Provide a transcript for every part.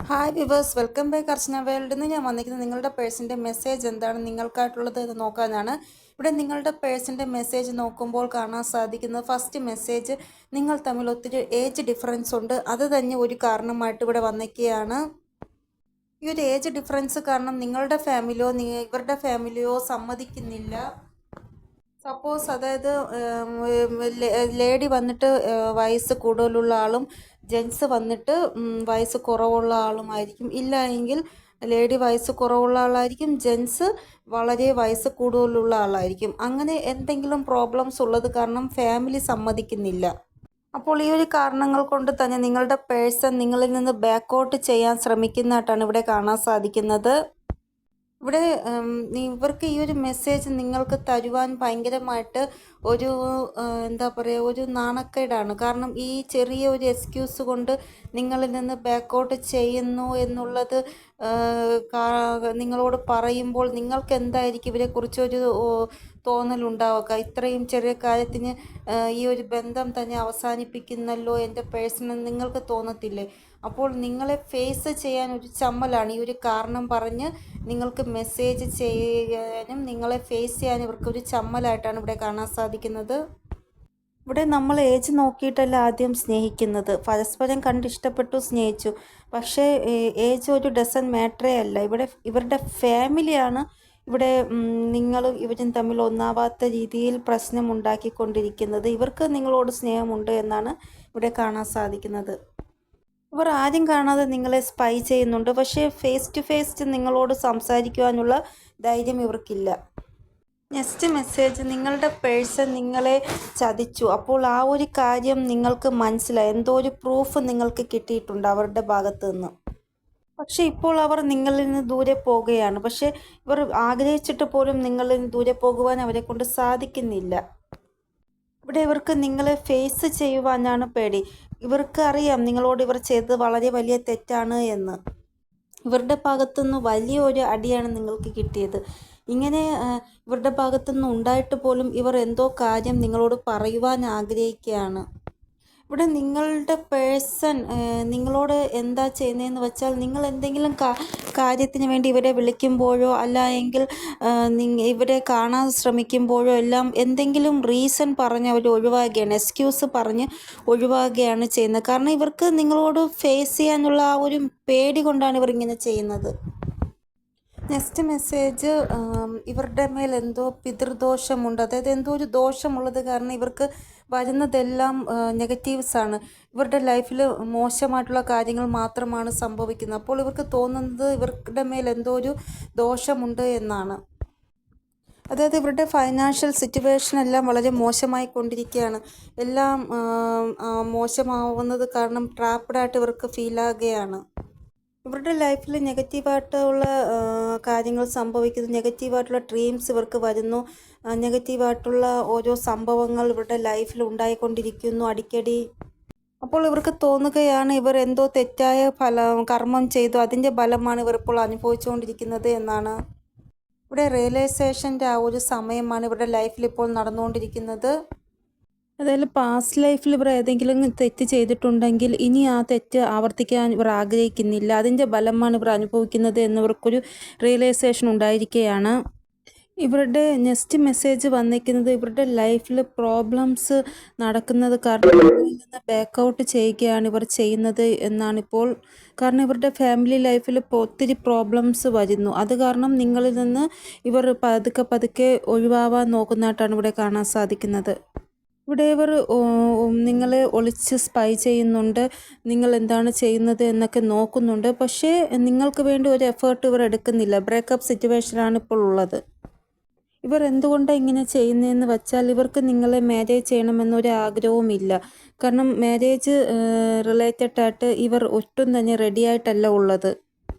Hi viewers, welcome back അർച്ചന വേൾഡിൽ നിന്ന് ഞാൻ വന്നിരിക്കുന്നത് നിങ്ങളുടെ പേഴ്സിൻ്റെ മെസ്സേജ് എന്താണ് നിങ്ങൾക്കായിട്ടുള്ളത് എന്ന് നോക്കാനാണ്. ഇവിടെ നിങ്ങളുടെ പേഴ്സിൻ്റെ മെസ്സേജ് നോക്കുമ്പോൾ കാണാൻ സാധിക്കുന്നത് ഫസ്റ്റ് മെസ്സേജ് നിങ്ങൾ തമ്മിൽ ഒത്തിരി ഏജ് ഡിഫറൻസ് ഉണ്ട്. അത് തന്നെ ഒരു കാരണമായിട്ട് ഇവിടെ വന്നിരിക്കുകയാണ്. ഈ ഒരു ഏജ് ഡിഫറൻസ് കാരണം നിങ്ങളുടെ ഫാമിലിയോ ഇവരുടെ ഫാമിലിയോ സമ്മതിക്കുന്നില്ല. സപ്പോസ് അതായത് ലേഡി വന്നിട്ട് വയസ്സ് കൂടുതലുള്ള ആളും ജെൻസ് വന്നിട്ട് വയസ്സ് കുറവുള്ള ആളുമായിരിക്കും. ഇല്ല എങ്കിൽ ലേഡി വയസ്സ് കുറവുള്ള ആളായിരിക്കും, ജെൻസ് വളരെ വയസ്സ് കൂടുതലുള്ള ആളായിരിക്കും. അങ്ങനെ എന്തെങ്കിലും പ്രോബ്ലംസ് ഉള്ളത് കാരണം ഫാമിലി സമ്മതിക്കുന്നില്ല. അപ്പോൾ ഈ ഒരു കാരണങ്ങൾ കൊണ്ട് തന്നെ നിങ്ങളുടെ പേഴ്സൺ നിങ്ങളിൽ നിന്ന് ബാക്കൗട്ട് ചെയ്യാൻ ശ്രമിക്കുന്നതായിട്ടാണ് ഇവിടെ കാണാൻ സാധിക്കുന്നത്. ഇവിടെ ഇവർക്ക് ഈ ഒരു മെസ്സേജ് നിങ്ങൾക്ക് തരുവാൻ ഭയങ്കരമായിട്ട് ഒരു എന്താ പറയുക, ഒരു നാണക്കേടാണ്. കാരണം ഈ ചെറിയ ഒരു എക്സ്ക്യൂസ് കൊണ്ട് നിങ്ങളിൽ നിന്ന് ബാക്കൗട്ട് ചെയ്യുന്നു എന്നുള്ളത് നിങ്ങളോട് പറയുമ്പോൾ നിങ്ങൾക്ക് എന്തായിരിക്കും ഇവരെക്കുറിച്ചൊരു തോന്നലുണ്ടാവുക. ഇത്രയും ചെറിയ കാര്യത്തിന് ഈ ഒരു ബന്ധം തന്നെ അവസാനിപ്പിക്കുന്നല്ലോ എൻ്റെ പേഴ്സണൽ നിങ്ങൾക്ക് തോന്നത്തില്ലേ? അപ്പോൾ നിങ്ങളെ ഫേസ് ചെയ്യാൻ ഒരു ചമ്മലാണ് ഈ ഒരു കാരണം പറഞ്ഞ് നിങ്ങൾക്ക് മെസ്സേജ് ചെയ്യാനും നിങ്ങളെ ഫേസ് ചെയ്യാനും ഇവർക്കൊരു ചമ്മലായിട്ടാണ് ഇവിടെ കാണാൻ സാധിക്കുന്നത്. ഇവിടെ നമ്മൾ ഏജ് നോക്കിയിട്ടല്ല ആദ്യം സ്നേഹിക്കുന്നത്, പരസ്പരം കണ്ടിഷ്ടപ്പെട്ടു സ്നേഹിച്ചു. പക്ഷേ ഏജ് ഒരു ഡസൻ മാറ്ററേ അല്ല. ഇവിടെ ഇവരുടെ ഫാമിലിയാണ് ഇവിടെ നിങ്ങളും ഇവരും തമ്മിൽ ഒന്നാവാത്ത രീതിയിൽ പ്രശ്നം ഉണ്ടാക്കിക്കൊണ്ടിരിക്കുന്നത്. ഇവർക്ക് നിങ്ങളോട് സ്നേഹമുണ്ട് എന്നാണ് ഇവിടെ കാണാൻ സാധിക്കുന്നത്. ഇവർ ആരും കാണാതെ നിങ്ങളെ സ്പൈ ചെയ്യുന്നുണ്ട്, പക്ഷേ ഫേസ് ടു ഫേസ് നിങ്ങളോട് സംസാരിക്കുവാനുള്ള ധൈര്യം ഇവർക്കില്ല. നെക്സ്റ്റ് മെസ്സേജ് നിങ്ങളുടെ പേഴ്സൺ നിങ്ങളെ ചതിച്ചു. അപ്പോൾ ആ ഒരു കാര്യം നിങ്ങൾക്ക് മനസ്സിലായി, എന്തോ ഒരു പ്രൂഫ് നിങ്ങൾക്ക് കിട്ടിയിട്ടുണ്ട് അവരുടെ ഭാഗത്ത് നിന്ന്. പക്ഷേ ഇപ്പോൾ അവർ നിങ്ങളിൽ നിന്ന് ദൂരെ പോകുകയാണ്. പക്ഷേ ഇവർ ആഗ്രഹിച്ചിട്ട് പോലും നിങ്ങളിൽ നിന്ന് ദൂരെ പോകുവാൻ അവരെ കൊണ്ട് സാധിക്കുന്നില്ല. ഇവിടെ ഇവർക്ക് നിങ്ങളെ ഫേസ് ചെയ്യുവാനാണ് പേടി. ഇവർക്ക് അറിയാം നിങ്ങളോട് ഇവർ ചെയ്തത് വളരെ വലിയ തെറ്റാണ് എന്ന്. ഇവരുടെ ഭാഗത്തുനിന്ന് വലിയൊരു അടിയാണ് നിങ്ങൾക്ക് കിട്ടിയത്. ഇങ്ങനെ ഇവരുടെ ഭാഗത്തുനിന്ന് ഉണ്ടായിട്ട് പോലും ഇവർ എന്തോ കാര്യം നിങ്ങളോട് പറയുവാൻ ആഗ്രഹിക്കുകയാണ്. ഇവിടെ നിങ്ങളുടെ പേഴ്സൺ നിങ്ങളോട് എന്താ ചെയ്യുന്നതെന്ന് വെച്ചാൽ, നിങ്ങൾ എന്തെങ്കിലും കാര്യത്തിന് വേണ്ടി ഇവരെ വിളിക്കുമ്പോഴോ അല്ല എങ്കിൽ ഇവരെ കാണാൻ ശ്രമിക്കുമ്പോഴോ എല്ലാം എന്തെങ്കിലും റീസൺ പറഞ്ഞ് അവർ ഒഴിവാക്കുകയാണ്, എക്സ്ക്യൂസ് പറഞ്ഞ് ഒഴിവാക്കുകയാണ് ചെയ്യുന്നത്. കാരണം ഇവർക്ക് നിങ്ങളോട് ഫേസ് ചെയ്യാനുള്ള ആ ഒരു പേടി കൊണ്ടാണ് ഇവർ ഇങ്ങനെ ചെയ്യുന്നത്. നെക്സ്റ്റ് മെസ്സേജ് ഇവരുടെ മേൽ എന്തോ പിതൃദോഷമുണ്ട്. അതായത് എന്തോ ഒരു ദോഷമുള്ളത് കാരണം ഇവർക്ക് വരുന്നതെല്ലാം നെഗറ്റീവ്സാണ്. ഇവരുടെ ലൈഫിൽ മോശമായിട്ടുള്ള കാര്യങ്ങൾ മാത്രമാണ് സംഭവിക്കുന്നത്. അപ്പോൾ ഇവർക്ക് തോന്നുന്നത് ഇവരുടെ മേൽ എന്തോ ഒരു ദോഷമുണ്ട് എന്നാണ്. അതായത് ഇവരുടെ ഫൈനാൻഷ്യൽ സിറ്റുവേഷൻ എല്ലാം വളരെ മോശമായി കൊണ്ടിരിക്കുകയാണ്. എല്ലാം മോശമാവുന്നത് കാരണം ട്രാപ്ഡായിട്ട് ഇവർക്ക് ഫീലാകുകയാണ്. ഇവരുടെ ലൈഫിൽ നെഗറ്റീവായിട്ടുള്ള കാര്യങ്ങൾ സംഭവിക്കുന്നു, നെഗറ്റീവായിട്ടുള്ള ഡ്രീംസ് ഇവർക്ക് വരുന്നു, നെഗറ്റീവായിട്ടുള്ള ഓരോ സംഭവങ്ങൾ ഇവരുടെ ലൈഫിൽ ഉണ്ടായിക്കൊണ്ടിരിക്കുന്നു അടിക്കടി. അപ്പോൾ ഇവർക്ക് തോന്നുകയാണ് ഇവർ എന്തോ തെറ്റായ കർമ്മം ചെയ്തു, അതിൻ്റെ ഫലമാണ് ഇവർ ഇപ്പോൾ അനുഭവിച്ചുകൊണ്ടിരിക്കുന്നത് എന്നാണ്. ഇവിടെ റിയലൈസേഷൻ്റെ ആ ഒരു സമയമാണ് ഇവരുടെ ലൈഫിൽ ഇപ്പോൾ നടന്നുകൊണ്ടിരിക്കുന്നത്. അതായത് പാസ്റ്റ് ലൈഫിൽ ഇവർ ഏതെങ്കിലും തെറ്റ് ചെയ്തിട്ടുണ്ടെങ്കിൽ ഇനി ആ തെറ്റ് ആവർത്തിക്കാൻ ഇവർ ആഗ്രഹിക്കുന്നില്ല, അതിൻ്റെ ഫലമാണ് ഇവർ അനുഭവിക്കുന്നത് എന്നിവർക്കൊരു റിയലൈസേഷൻ ഉണ്ടായിരിക്കുകയാണ്. ഇവരുടെ നെക്സ്റ്റ് മെസ്സേജ് വന്നിരിക്കുന്നത് ഇവരുടെ ലൈഫിൽ പ്രോബ്ലംസ് നടക്കുന്നത് കാരണം ഇതിൽ നിന്ന് ബാക്കൗട്ട് ചെയ്യുകയാണ് ഇവർ ചെയ്യുന്നത് എന്നാണിപ്പോൾ. കാരണം ഇവരുടെ ഫാമിലി ലൈഫിൽ ഒത്തിരി പ്രോബ്ലംസ് വരുന്നു. അത് കാരണം നിങ്ങളിൽ നിന്ന് ഇവർ പതുക്കെ പതുക്കെ ഒഴിവാവാൻ നോക്കുന്നതായിട്ടാണ് ഇവിടെ കാണാൻ സാധിക്കുന്നത്. ഇവിടെ ഇവർ നിങ്ങളെ ഒളിച്ച് സ്പൈ ചെയ്യുന്നുണ്ട്, നിങ്ങൾ എന്താണ് ചെയ്യുന്നത് എന്നൊക്കെ നോക്കുന്നുണ്ട്. പക്ഷേ നിങ്ങൾക്ക് വേണ്ടി ഒരു എഫേർട്ട് ഇവർ എടുക്കുന്നില്ല. ബ്രേക്കപ്പ് സിറ്റുവേഷനാണ് ഇപ്പോൾ ഉള്ളത്. ഇവർ എന്തുകൊണ്ടാണ് ഇങ്ങനെ ചെയ്യുന്നതെന്ന് വെച്ചാൽ ഇവർക്ക് നിങ്ങളെ മാരേജ് ചെയ്യണമെന്നൊരു ആഗ്രഹവുമില്ല. കാരണം മാരേജ് റിലേറ്റഡ് ആയിട്ട് ഇവർ ഒട്ടും തന്നെ റെഡി ആയിട്ടല്ല ഉള്ളത്.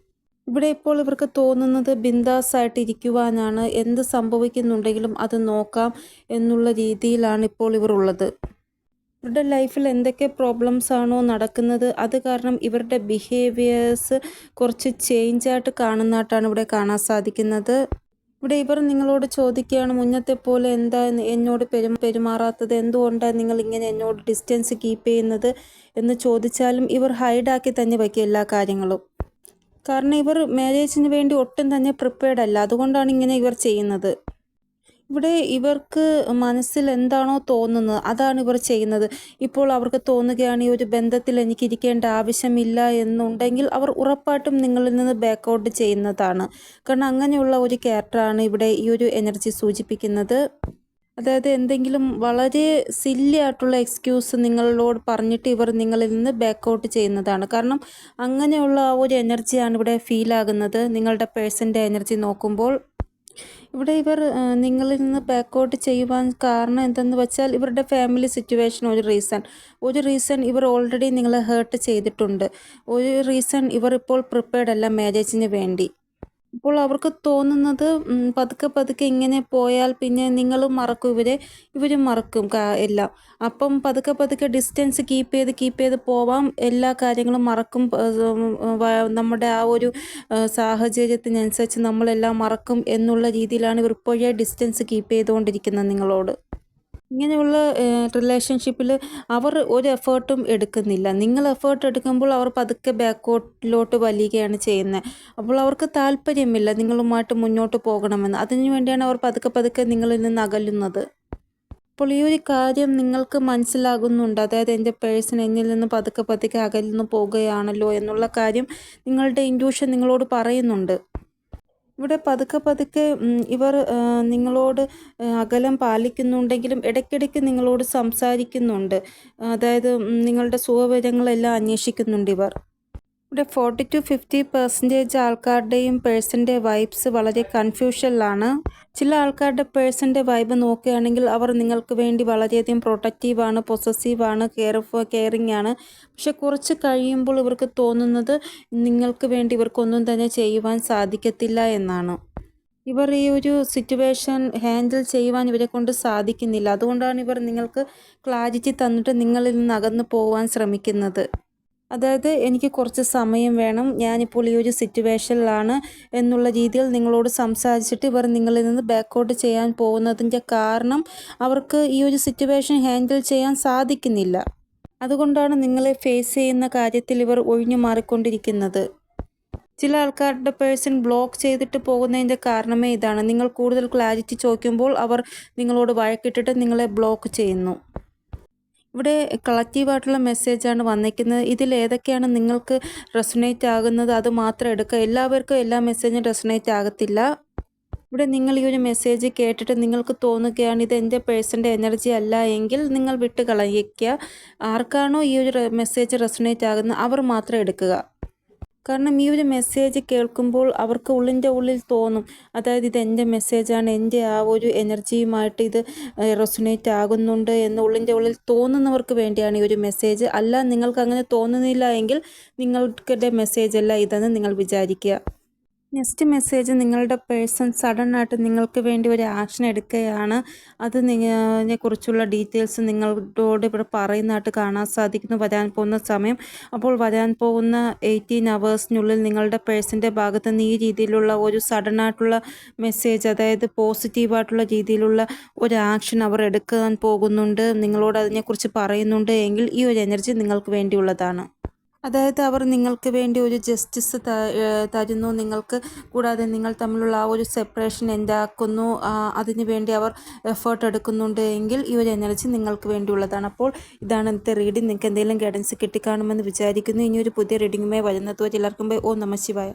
ഇവിടെ ഇപ്പോൾ ഇവർക്ക് തോന്നുന്നത് ബിന്ദാസായിട്ട് ഇരിക്കുവാനാണ്, എന്ത് സംഭവിക്കുന്നുണ്ടെങ്കിലും അത് നോക്കാം എന്നുള്ള രീതിയിലാണ് ഇപ്പോൾ ഇവർ ഉള്ളത്. ഇവരുടെ ലൈഫിൽ എന്തൊക്കെ പ്രോബ്ലംസ് ആണോ നടക്കുന്നത് അത് കാരണം ഇവരുടെ ബിഹേവിയേഴ്സ് കുറച്ച് ചേഞ്ചായിട്ട് കാണുന്നതായിട്ടാണ് ഇവിടെ കാണാൻ സാധിക്കുന്നത്. ഇവിടെ ഇവർ നിങ്ങളോട് ചോദിക്കുകയാണ്, മുന്നത്തെ പോലെ എന്താ എന്നോട് പെരുമാറാത്തത്, എന്തുകൊണ്ടാണ് നിങ്ങൾ ഇങ്ങനെ എന്നോട് ഡിസ്റ്റൻസ് കീപ്പ് ചെയ്യുന്നത് എന്ന് ചോദിച്ചാലും ഇവർ ഹൈഡാക്കി തന്നെ വയ്ക്കും എല്ലാ കാര്യങ്ങളും. കാരണം ഇവർ മാരേജിന് വേണ്ടി ഒട്ടും തന്നെ പ്രിപ്പയർഡ് അല്ല. അതുകൊണ്ടാണ് ഇങ്ങനെ ഇവർ ചെയ്യുന്നത്. ഇവിടെ ഇവർക്ക് മനസ്സിൽ എന്താണോ തോന്നുന്നത് അതാണ് ഇവർ ചെയ്യുന്നത്. ഇപ്പോൾ അവർക്ക് തോന്നുകയാണ് ഈ ഒരു ബന്ധത്തിൽ എനിക്ക് ഇരിക്കേണ്ട ആവശ്യമില്ല എന്നുണ്ടെങ്കിൽ അവർ ഉറപ്പായിട്ടും നിങ്ങളിൽ നിന്ന് ബാക്ക് ഔട്ട് ചെയ്യുന്നതാണ്. കാരണം അങ്ങനെയുള്ള ഒരു ക്യാരക്ടറാണ് ഇവിടെ ഈ ഒരു എനർജി സൂചിപ്പിക്കുന്നത്. അതായത് എന്തെങ്കിലും വളരെ സില്ലി ആയിട്ടുള്ള എക്സ്ക്യൂസ് നിങ്ങളോട് പറഞ്ഞിട്ട് ഇവർ നിങ്ങളിൽ നിന്ന് ബാക്ക് ഔട്ട് ചെയ്യുന്നതാണ്. കാരണം അങ്ങനെയുള്ള ആ ഒരു എനർജിയാണ് ഇവിടെ ഫീൽ ആകുന്നത് നിങ്ങളുടെ പേഴ്സൻ്റെ എനർജി നോക്കുമ്പോൾ. ഇവിടെ ഇവർ നിങ്ങളിൽ നിന്ന് ബാക്ക് ഔട്ട് ചെയ്യുവാൻ കാരണം എന്തെന്ന് വെച്ചാൽ ഇവരുടെ ഫാമിലി സിറ്റുവേഷൻ ഒരു റീസൺ ഇവർ ഓൾറെഡി നിങ്ങളെ ഹേർട്ട് ചെയ്തിട്ടുണ്ട്. ഒരു റീസൺ ഇവർ ഇപ്പോൾ പ്രിപ്പയർഡ് അല്ല മാരേജിന് വേണ്ടി. ഇപ്പോൾ അവർക്ക് തോന്നുന്നത് പതുക്കെ പതുക്കെ ഇങ്ങനെ പോയാൽ പിന്നെ നിങ്ങളും മറക്കും ഇവരും മറക്കും എല്ലാം. അപ്പം പതുക്കെ പതുക്കെ ഡിസ്റ്റൻസ് കീപ്പ് ചെയ്ത് പോവാം. എല്ലാ കാര്യങ്ങളും മറക്കും. നമ്മുടെ ആ ഒരു സാഹചര്യത്തിനനുസരിച്ച് നമ്മളെല്ലാം മറക്കും എന്നുള്ള രീതിയിലാണ് ഇവർ ഇപ്പോഴേ ഡിസ്റ്റൻസ് കീപ്പ് ചെയ്തുകൊണ്ടിരിക്കുന്നത് നിങ്ങളോട്. ഇങ്ങനെയുള്ള റിലേഷൻഷിപ്പിൽ അവർ ഒരു എഫേർട്ടും എടുക്കുന്നില്ല. നിങ്ങൾ എഫേർട്ട് എടുക്കുമ്പോൾ അവർ പതുക്കെ ബാക്കോട്ടിലോട്ട് വലിയുകയാണ് ചെയ്യുന്നത്. അപ്പോൾ അവർക്ക് താല്പര്യമില്ല നിങ്ങളുമായിട്ട് മുന്നോട്ട് പോകണമെന്ന്. അതിനു വേണ്ടിയാണ് അവർ പതുക്കെ പതുക്കെ നിങ്ങളിൽ നിന്ന് അകലുന്നത്. അപ്പോൾ ഈ ഒരു കാര്യം നിങ്ങൾക്ക് മനസ്സിലാകുന്നുണ്ട്. അതായത് എൻ്റെ പേഴ്സൺ എന്നിൽ നിന്ന് പതുക്കെ പതുക്കെ അകന്നു പോകുകയാണല്ലോ എന്നുള്ള കാര്യം നിങ്ങളുടെ ഇൻറ്റ്യൂഷൻ നിങ്ങളോട് പറയുന്നുണ്ട്. ഇവിടെ പതുക്കെ പതുക്കെ ഇവർ നിങ്ങളോട് അകലം പാലിക്കുന്നുണ്ടെങ്കിലും ഇടയ്ക്കിടയ്ക്ക് നിങ്ങളോട് സംസാരിക്കുന്നുണ്ട്. അതായത് നിങ്ങളുടെ സുഖവിവരങ്ങളെല്ലാം അന്വേഷിക്കുന്നുണ്ട് ഇവർ. ഇവിടെ 40-50% ആൾക്കാരുടെയും പേഴ്സൻ്റെ വൈബ്സ് വളരെ കൺഫ്യൂഷനിലാണ്. ചില ആൾക്കാരുടെ പേഴ്സൻ്റെ വൈബ് നോക്കുകയാണെങ്കിൽ അവർ നിങ്ങൾക്ക് വേണ്ടി വളരെയധികം പ്രൊട്ടക്റ്റീവാണ്, പൊസസീവാണ്, കെയറിങ് ആണ്. പക്ഷെ കുറച്ച് കഴിയുമ്പോൾ ഇവർക്ക് തോന്നുന്നത് നിങ്ങൾക്ക് വേണ്ടി ഇവർക്കൊന്നും തന്നെ ചെയ്യുവാൻ സാധിക്കത്തില്ല എന്നാണ്. ഇവർ ഈ ഒരു സിറ്റുവേഷൻ ഹാൻഡിൽ ചെയ്യുവാൻ ഇവരെ കൊണ്ട് സാധിക്കുന്നില്ല. അതുകൊണ്ടാണ് ഇവർ നിങ്ങൾക്ക് ക്ലാരിറ്റി തന്നിട്ട് നിങ്ങളിൽ നിന്ന് അകന്നു പോകാൻ ശ്രമിക്കുന്നത്. അതായത് എനിക്ക് കുറച്ച് സമയം വേണം, ഞാനിപ്പോൾ ഈ ഒരു സിറ്റുവേഷനിലാണ് എന്നുള്ള രീതിയിൽ നിങ്ങളോട് സംസാരിച്ചിട്ട് ഇവർ നിങ്ങളിൽ നിന്ന് ബാക്കൗട്ട് ചെയ്യാൻ പോകുന്നതിൻ്റെ കാരണം അവർക്ക് ഈ ഒരു സിറ്റുവേഷൻ ഹാൻഡിൽ ചെയ്യാൻ സാധിക്കുന്നില്ല. അതുകൊണ്ടാണ് നിങ്ങളെ ഫേസ് ചെയ്യുന്ന കാര്യത്തിൽ ഇവർ ഒഴിഞ്ഞു മാറിക്കൊണ്ടിരിക്കുന്നത്. ചില ആൾക്കാരുടെ പേഴ്സൺ ബ്ലോക്ക് ചെയ്തിട്ട് പോകുന്നതിൻ്റെ കാരണമേ ഇതാണ്. നിങ്ങൾ കൂടുതൽ ക്ലാരിറ്റി ചോദിക്കുമ്പോൾ അവർ നിങ്ങളോട് വഴക്കിട്ടിട്ട് നിങ്ങളെ ബ്ലോക്ക് ചെയ്യുന്നു. ഇവിടെ കളക്റ്റീവായിട്ടുള്ള മെസ്സേജാണ് വന്നിരിക്കുന്നത്. ഇതിൽ ഏതൊക്കെയാണ് നിങ്ങൾക്ക് റെസൊനേറ്റ് ആകുന്നത് അത് മാത്രം എടുക്കുക. എല്ലാവർക്കും എല്ലാ മെസ്സേജും റെസൊനേറ്റ് ആകത്തില്ല. ഇവിടെ നിങ്ങൾ ഈ ഒരു മെസ്സേജ് കേട്ടിട്ട് നിങ്ങൾക്ക് തോന്നുകയാണ് ഇത് എൻ്റെ പേഴ്സൻ്റെ എനർജി അല്ല എങ്കിൽ നിങ്ങൾ വിട്ട് കളയിക്കുക. ആർക്കാണോ ഈ ഒരു മെസ്സേജ് റെസൊനേറ്റ് ആകുന്നത് അവർ മാത്രം എടുക്കുക. കാരണം ഈ ഒരു മെസ്സേജ് കേൾക്കുമ്പോൾ അവർക്ക് ഉള്ളിൻ്റെ ഉള്ളിൽ തോന്നും, അതായത് ഇത് എൻ്റെ മെസ്സേജാണ്, എൻ്റെ ആ ഒരു എനർജിയുമായിട്ട് ഇത് റെസൊനേറ്റ് ആകുന്നുണ്ട് എന്ന് ഉള്ളിൻ്റെ ഉള്ളിൽ തോന്നുന്നവർക്ക് വേണ്ടിയാണ് ഈ ഒരു മെസ്സേജ്. അല്ല നിങ്ങൾക്ക് അങ്ങനെ തോന്നുന്നില്ല എങ്കിൽ നിങ്ങളുടെ മെസ്സേജ് അല്ല ഇതെന്ന് നിങ്ങൾ വിചാരിക്കുക. നെക്സ്റ്റ് മെസ്സേജ് നിങ്ങളുടെ പേഴ്സൺ സഡനായിട്ട് നിങ്ങൾക്ക് വേണ്ടി ഒരു ആക്ഷൻ എടുക്കുകയാണ്. അതിനെ കുറിച്ചുള്ള ഡീറ്റെയിൽസ് നിങ്ങളോട് ഇവിടെ പറയുന്നതായിട്ട് കാണാൻ സാധിക്കുന്നു. വരാൻ പോകുന്ന സമയം, അപ്പോൾ വരാൻ പോകുന്ന 18 hours നിങ്ങളുടെ പേഴ്സൻ്റെ ഭാഗത്ത് നിന്ന് ഈ രീതിയിലുള്ള ഒരു സഡനായിട്ടുള്ള മെസ്സേജ്, അതായത് പോസിറ്റീവായിട്ടുള്ള രീതിയിലുള്ള ഒരു ആക്ഷൻ അവർ എടുക്കാൻ പോകുന്നുണ്ട്. നിങ്ങളോട് അതിനെക്കുറിച്ച് പറയുന്നുണ്ട് എങ്കിൽ ഈ ഒരു എനർജി നിങ്ങൾക്ക് വേണ്ടിയുള്ളതാണ്. അതായത് അവർ നിങ്ങൾക്ക് വേണ്ടി ഒരു ജസ്റ്റിസ് തരുന്നു നിങ്ങൾക്ക്. കൂടാതെ നിങ്ങൾ തമ്മിലുള്ള ആ ഒരു സെപ്പറേഷൻ എന്താക്കുന്നു, അതിന് വേണ്ടി അവർ എഫേർട്ട് എടുക്കുന്നുണ്ട് എങ്കിൽ ഈ ഒരു എനർജി നിങ്ങൾക്ക് വേണ്ടിയുള്ളതാണ്. അപ്പോൾ ഇതാണ് ഇന്നത്തെ റീഡിംഗ്. നിങ്ങൾക്ക് എന്തെങ്കിലും ഗൈഡൻസ് കിട്ടിക്കാണുമെന്ന് വിചാരിക്കുന്നു. ഇനിയൊരു പുതിയ റീഡിങ്ങുമായി വരുന്നത് എല്ലാവർക്കും ബൈ. ഓം നമഃ ശിവായ.